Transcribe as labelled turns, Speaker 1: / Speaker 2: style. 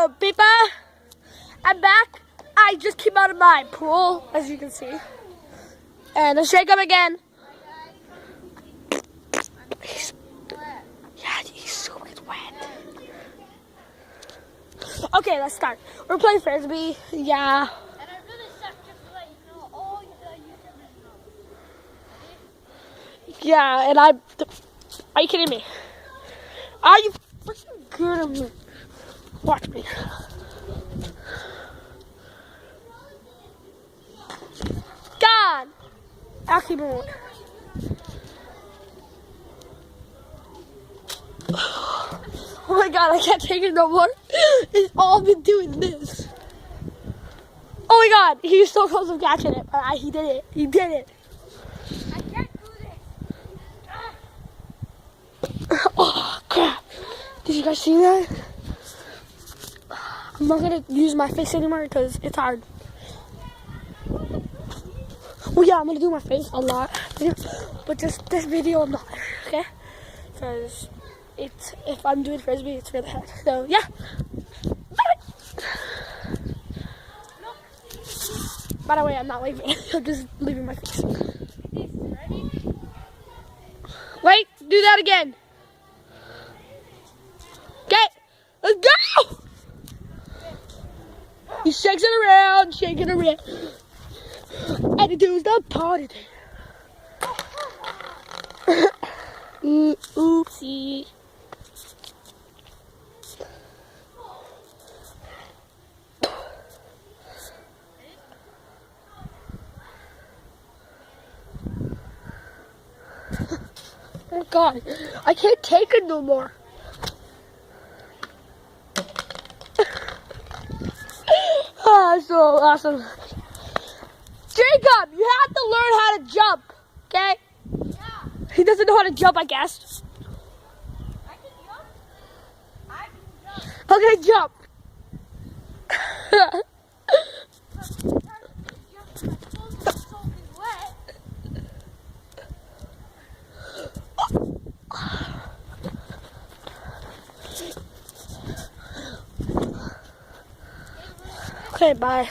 Speaker 1: Hello, people. I'm back. I just came out of my pool, as you can see. And let's shake him again. He's so wet. Okay, let's start. We're playing Frisbee. Yeah.
Speaker 2: And I really suck, just to let you know, all the YouTubers know.
Speaker 1: Yeah, and are you kidding me? Are you freaking kidding me? Watch me. God! I'll keep moving. Oh my God, I can't take it no more. He's all been doing this. Oh my God, he's so close to catching it, but he did it. He did it.
Speaker 2: I can't do this.
Speaker 1: Oh crap! Did you guys see that? I'm not gonna use my face anymore because it's hard. Well, yeah, I'm gonna do my face a lot, but just this video I'm not, okay? Because if I'm doing Frisbee, it's really hard. So yeah. By the way, I'm not leaving. I'm just leaving my face.
Speaker 2: Ready?
Speaker 1: Wait, do that again. Okay, let's go. He shakes it around, shaking it around. And he does the party. Oopsie. Oh God, I can't take it no more. Oh, so awesome. Jacob, you have to learn how to jump, okay?
Speaker 2: Yeah.
Speaker 1: He doesn't know how to jump, I guess.
Speaker 2: I can jump. I can jump.
Speaker 1: Okay, jump. Okay, bye.